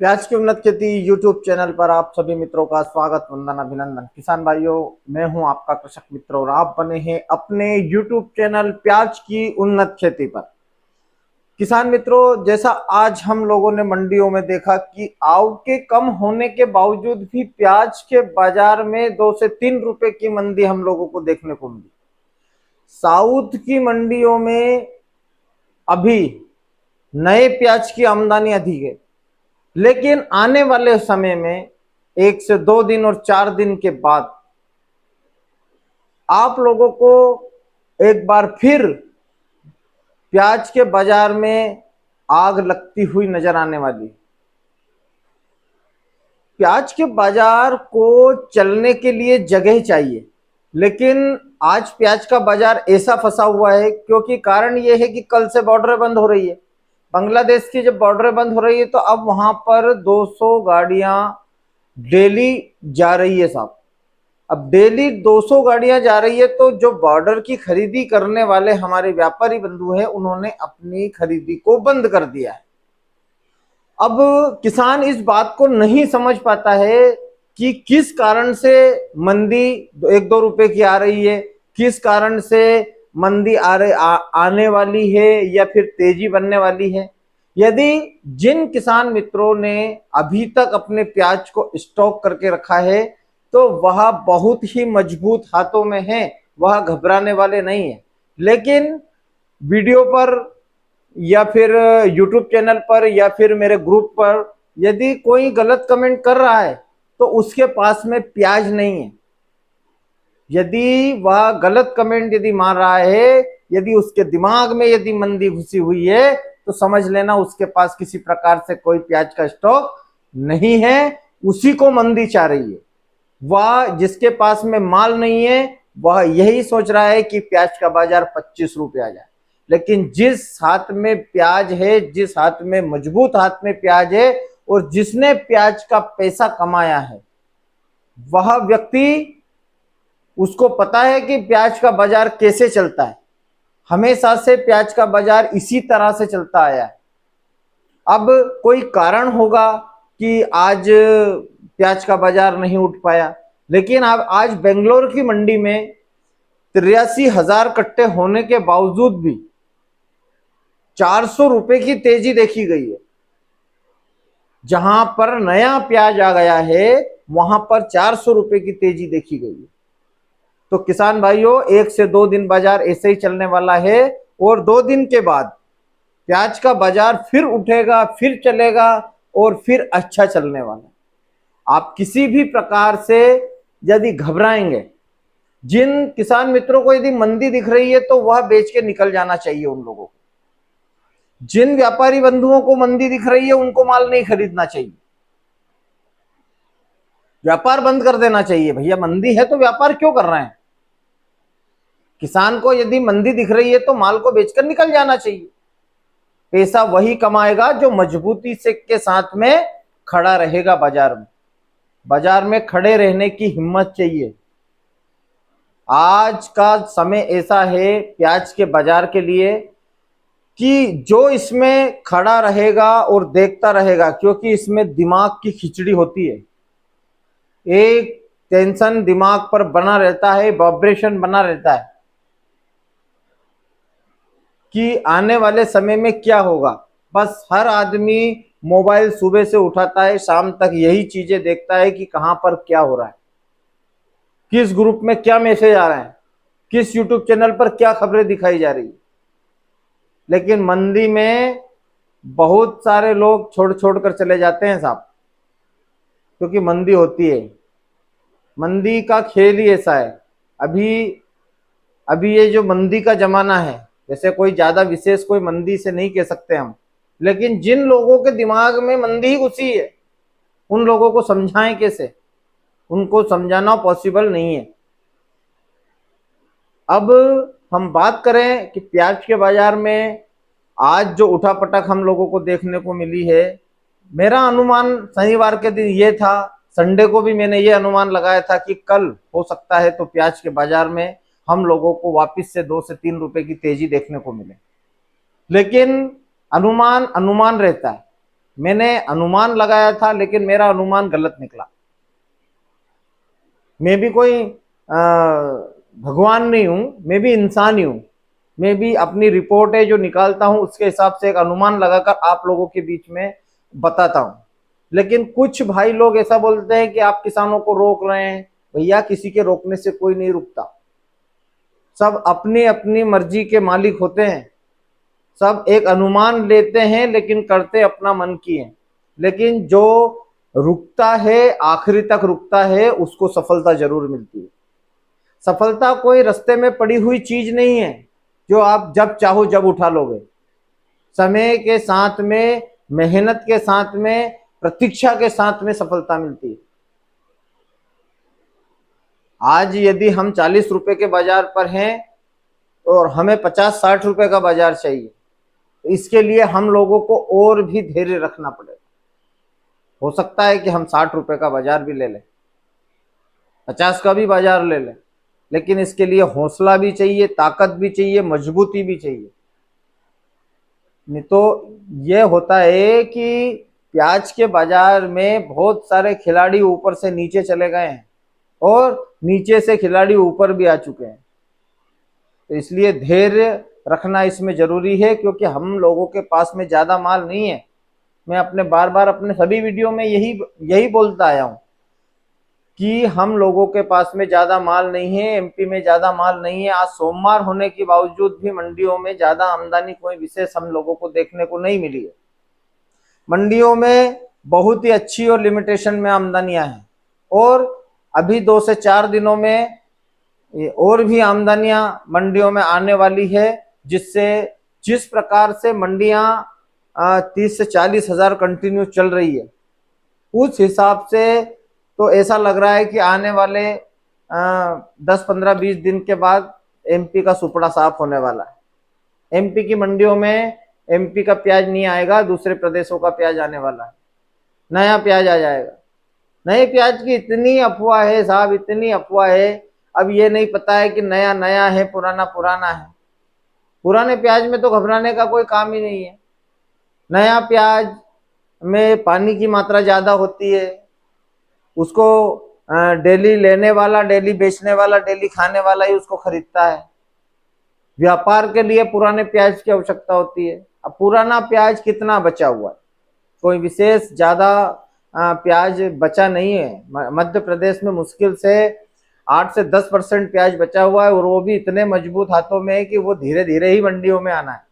प्याज की उन्नत खेती यूट्यूब चैनल पर आप सभी मित्रों का स्वागत, वंदन, अभिनंदन। किसान भाइयों, मैं हूं आपका कृषक मित्र और आप बने हैं अपने यूट्यूब चैनल प्याज की उन्नत खेती पर। किसान मित्रों, जैसा आज हम लोगों ने मंडियों में देखा कि आवक कम होने के बावजूद भी प्याज के बाजार में 2 से 3 रुपए की मंदी हम लोगों को देखने को मिली। साउथ की मंडियों में अभी नए प्याज की आमदनी अधिक है, लेकिन आने वाले समय में 1 से 2 दिन और 4 दिन के बाद आप लोगों को एक बार फिर प्याज के बाजार में आग लगती हुई नजर आने वाली। प्याज के बाजार को चलने के लिए जगह चाहिए, लेकिन आज प्याज का बाजार ऐसा फंसा हुआ है क्योंकि कारण यह है कि कल से बॉर्डर बंद हो रही है। बांग्लादेश की जब बॉर्डर बंद हो रही है तो अब वहां पर 200 गाड़ियां डेली जा रही है साहब। अब डेली 200 गाड़ियां जा रही है तो जो बॉर्डर की खरीदी करने वाले हमारे व्यापारी बंधु हैं, उन्होंने अपनी खरीदी को बंद कर दिया है। अब किसान इस बात को नहीं समझ पाता है कि किस कारण से मंदी 1-2 रुपए की आ रही है, किस कारण से मंदी आने वाली है या फिर तेजी बनने वाली है। यदि जिन किसान मित्रों ने अभी तक अपने प्याज को स्टॉक करके रखा है तो वह बहुत ही मजबूत हाथों में है, वह घबराने वाले नहीं है। लेकिन वीडियो पर या फिर यूट्यूब चैनल पर या फिर मेरे ग्रुप पर यदि कोई गलत कमेंट कर रहा है तो उसके पास में प्याज नहीं है। यदि वह गलत कमेंट यदि मार रहा है, यदि उसके दिमाग में यदि मंदी घुसी हुई है तो समझ लेना उसके पास किसी प्रकार से कोई प्याज का स्टॉक नहीं है, उसी को मंदी चाह रही है। वह जिसके पास में माल नहीं है वह यही सोच रहा है कि प्याज का बाजार 25 रुपए आ जाए, लेकिन जिस हाथ में प्याज है, जिस हाथ में मजबूत हाथ में प्याज है और जिसने प्याज का पैसा कमाया है, वह व्यक्ति, उसको पता है कि प्याज का बाजार कैसे चलता है। हमेशा से प्याज का बाजार इसी तरह से चलता आया है। अब कोई कारण होगा कि आज प्याज का बाजार नहीं उठ पाया, लेकिन अब आज बेंगलोर की मंडी में 83,000 कट्टे होने के बावजूद भी 400 रुपए की तेजी देखी गई है। जहां पर नया प्याज आ गया है वहां पर 400 रुपए की तेजी देखी गई है। तो किसान भाइयों, 1 से 2 दिन बाजार ऐसे ही चलने वाला है और 2 दिन के बाद प्याज का बाजार फिर उठेगा, फिर चलेगा और फिर अच्छा चलने वाला है। आप किसी भी प्रकार से यदि घबराएंगे, जिन किसान मित्रों को यदि मंदी दिख रही है तो वह बेच के निकल जाना चाहिए उन लोगों को। जिन व्यापारी बंधुओं को मंदी दिख रही है उनको माल नहीं खरीदना चाहिए, व्यापार बंद कर देना चाहिए। भैया मंदी है तो व्यापार क्यों कर रहे हैं? किसान को यदि मंदी दिख रही है तो माल को बेचकर निकल जाना चाहिए। पैसा वही कमाएगा जो मजबूती से के साथ में खड़ा रहेगा। बाजार में खड़े रहने की हिम्मत चाहिए। आज का समय ऐसा है प्याज के बाजार के लिए कि जो इसमें खड़ा रहेगा और देखता रहेगा, क्योंकि इसमें दिमाग की खिचड़ी होती है। एक टेंशन दिमाग पर बना रहता है, वाइब्रेशन बना रहता है कि आने वाले समय में क्या होगा। बस हर आदमी मोबाइल सुबह से उठाता है, शाम तक यही चीजें देखता है कि कहां पर क्या हो रहा है, किस ग्रुप में क्या मैसेज आ रहे हैं, किस यूट्यूब चैनल पर क्या खबरें दिखाई जा रही है। लेकिन मंदी में बहुत सारे लोग छोड़ कर चले जाते हैं साहब, क्योंकि मंदी होती है। मंदी का खेल ही ऐसा है। अभी ये जो मंदी का जमाना है, जैसे कोई ज्यादा विशेष कोई मंदी से नहीं कह सकते हम, लेकिन जिन लोगों के दिमाग में मंदी ही घुसी है उन लोगों को समझाएं कैसे? उनको समझाना पॉसिबल नहीं है। अब हम बात करें कि प्याज के बाजार में आज जो उठापटक हम लोगों को देखने को मिली है, मेरा अनुमान शनिवार के दिन ये था, संडे को भी मैंने ये अनुमान लगाया था कि कल हो सकता है तो प्याज के बाजार में हम लोगों को वापस से 2 से 3 रुपए की तेजी देखने को मिले। लेकिन अनुमान रहता है। मैंने अनुमान लगाया था, लेकिन मेरा अनुमान गलत निकला। मैं भी कोई भगवान नहीं हूं, मैं भी इंसान ही हूं। मैं भी अपनी रिपोर्टें जो निकालता हूं उसके हिसाब से एक अनुमान लगाकर आप लोगों के बीच में बताता हूं। लेकिन कुछ भाई लोग ऐसा बोलते हैं कि आप किसानों को रोक रहे हैं। भैया, किसी के रोकने से कोई नहीं रुकता। सब अपनी अपनी मर्जी के मालिक होते हैं। सब एक अनुमान लेते हैं, लेकिन करते अपना मन की है। लेकिन जो रुकता है, आखिरी तक रुकता है, उसको सफलता जरूर मिलती है। सफलता कोई रास्ते में पड़ी हुई चीज नहीं है जो आप जब चाहो जब उठा लोगे। समय के साथ में, मेहनत के साथ में, प्रतीक्षा के साथ में सफलता मिलती है। आज यदि हम 40 रुपए के बाजार पर हैं और हमें 50-60 रुपए का बाजार चाहिए, तो इसके लिए हम लोगों को और भी धैर्य रखना पड़ेगा। हो सकता है कि हम 60 रुपए का बाजार भी ले लें, 50 का भी बाजार ले लें, लेकिन इसके लिए हौसला भी चाहिए, ताकत भी चाहिए, मजबूती भी चाहिए। नहीं तो यह होता है कि प्याज के बाजार में बहुत सारे खिलाड़ी ऊपर से नीचे चले गए हैं और नीचे से खिलाड़ी ऊपर भी आ चुके हैं। तो इसलिए धैर्य रखना इसमें जरूरी है, क्योंकि हम लोगों के पास में ज्यादा माल नहीं है। मैं अपने बार बार अपने सभी वीडियो में यही बोलता आया हूं कि हम लोगों के पास में ज्यादा माल नहीं है, एमपी में ज्यादा माल नहीं है। आज सोमवार होने के बावजूद भी मंडियों में ज्यादा आमदनी कोई विशेष हम लोगों को देखने को नहीं मिली है। मंडियों में बहुत ही अच्छी और लिमिटेशन में आमदनियां हैं, और अभी 2 से 4 दिनों में और भी आमदनियां मंडियों में आने वाली है, जिससे जिस प्रकार से मंडियां 30 से 40 हजार कंटिन्यू चल रही है, उस हिसाब से तो ऐसा लग रहा है कि आने वाले 10, 15, 20 दिन के बाद एमपी का सुपड़ा साफ होने वाला है। एमपी की मंडियों में एमपी का प्याज नहीं आएगा, दूसरे प्रदेशों का प्याज आने वाला है। नया प्याज आ जाएगा। नए प्याज की इतनी अफवाह है साहब, इतनी अफवाह है। अब ये नहीं पता है कि नया नया है, पुराना पुराना है। पुराने प्याज में तो घबराने का कोई काम ही नहीं है। नया प्याज में पानी की मात्रा ज्यादा होती है, उसको डेली लेने वाला, डेली बेचने वाला, डेली खाने वाला ही उसको खरीदता है। व्यापार के लिए पुराने प्याज की आवश्यकता होती है। अब पुराना प्याज कितना बचा हुआ है? कोई विशेष ज्यादा प्याज बचा नहीं है। मध्य प्रदेश में मुश्किल से 8 से 10% प्याज बचा हुआ है, और वो भी इतने मजबूत हाथों में है कि वो धीरे धीरे ही मंडियों में आना है।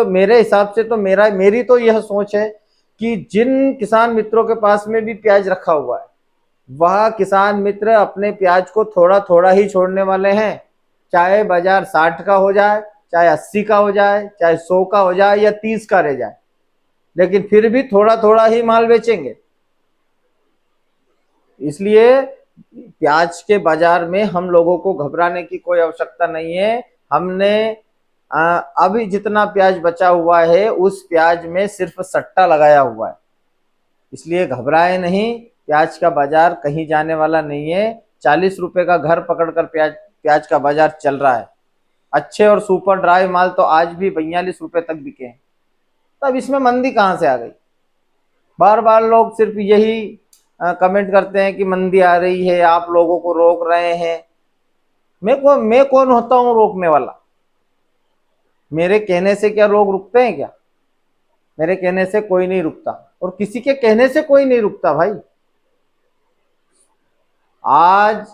मेरे हिसाब से तो मेरी तो यह सोच है कि जिन किसान मित्रों के पास में भी प्याज रखा हुआ है, वह किसान मित्र अपने प्याज को थोड़ा थोड़ा ही छोड़ने वाले हैं। चाहे बाजार 60 का हो जाए, चाहे 80 का हो जाए, चाहे 100 का हो जाए, या 30 का रह जाए, लेकिन फिर भी थोड़ा थोड़ा ही माल बेचेंगे। इसलिए प्याज के बाजार में हम लोगों को घबराने की कोई आवश्यकता नहीं है। हमने अभी जितना प्याज बचा हुआ है, उस प्याज में सिर्फ सट्टा लगाया हुआ है। इसलिए घबराए नहीं, प्याज का बाजार कहीं जाने वाला नहीं है। 40 रुपए का घर पकड़कर प्याज का बाजार चल रहा है। अच्छे और सुपर ड्राई माल तो आज भी 42 रुपए तक बिके हैं। तब इसमें मंदी कहाँ से आ गई? बार बार लोग सिर्फ यही कमेंट करते हैं कि मंदी आ रही है, आप लोगों को रोक रहे हैं। मैं कौन होता हूं रोकने वाला? मेरे कहने से क्या लोग रुकते हैं क्या? मेरे कहने से कोई नहीं रुकता, और किसी के कहने से कोई नहीं रुकता भाई। आज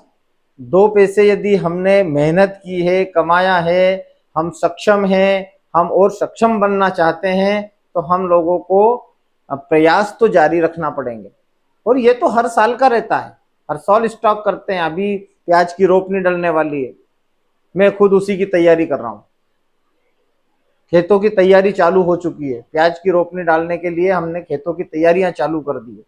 2 पैसे यदि हमने मेहनत की है, कमाया है, हम सक्षम हैं, हम और सक्षम बनना चाहते हैं, तो हम लोगों को प्रयास तो जारी रखना पड़ेंगे। और ये तो हर साल का रहता है, हर साल स्टॉक करते हैं। अभी प्याज की रोपनी डलने वाली है, मैं खुद उसी की तैयारी कर रहा हूँ। खेतों की तैयारी चालू हो चुकी है। प्याज की रोपनी डालने के लिए हमने खेतों की तैयारियां चालू कर दी है।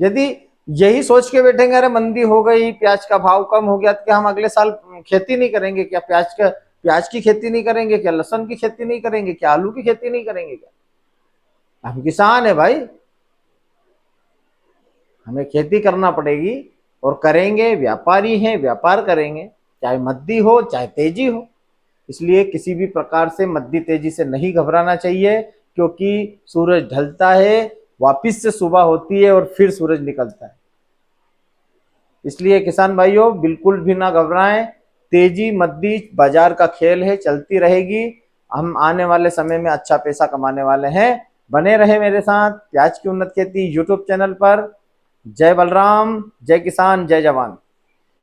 यदि यही सोच के बैठेंगे अरे मंदी हो गई, प्याज का भाव कम हो गया, तो क्या हम अगले साल खेती नहीं करेंगे? क्या प्याज की खेती नहीं करेंगे? क्या लहसुन की खेती नहीं करेंगे? क्या आलू की खेती नहीं करेंगे? क्या हम किसान है भाई, हमें खेती करना पड़ेगी और करेंगे। व्यापारी हैं, व्यापार करेंगे, चाहे मद्दी हो चाहे तेजी हो। इसलिए किसी भी प्रकार से मद्दी तेजी से नहीं घबराना चाहिए। क्योंकि सूरज ढलता है, वापिस से सुबह होती है और फिर सूरज निकलता है। इसलिए किसान भाइयों बिल्कुल भी ना घबराएं, तेजी मद्दी बाजार का खेल है, चलती रहेगी। हम आने वाले समय में अच्छा पैसा कमाने वाले हैं। बने रहे मेरे साथ प्याज की उन्नत खेती यूट्यूब चैनल पर। जय बलराम, जय किसान, जय जवान।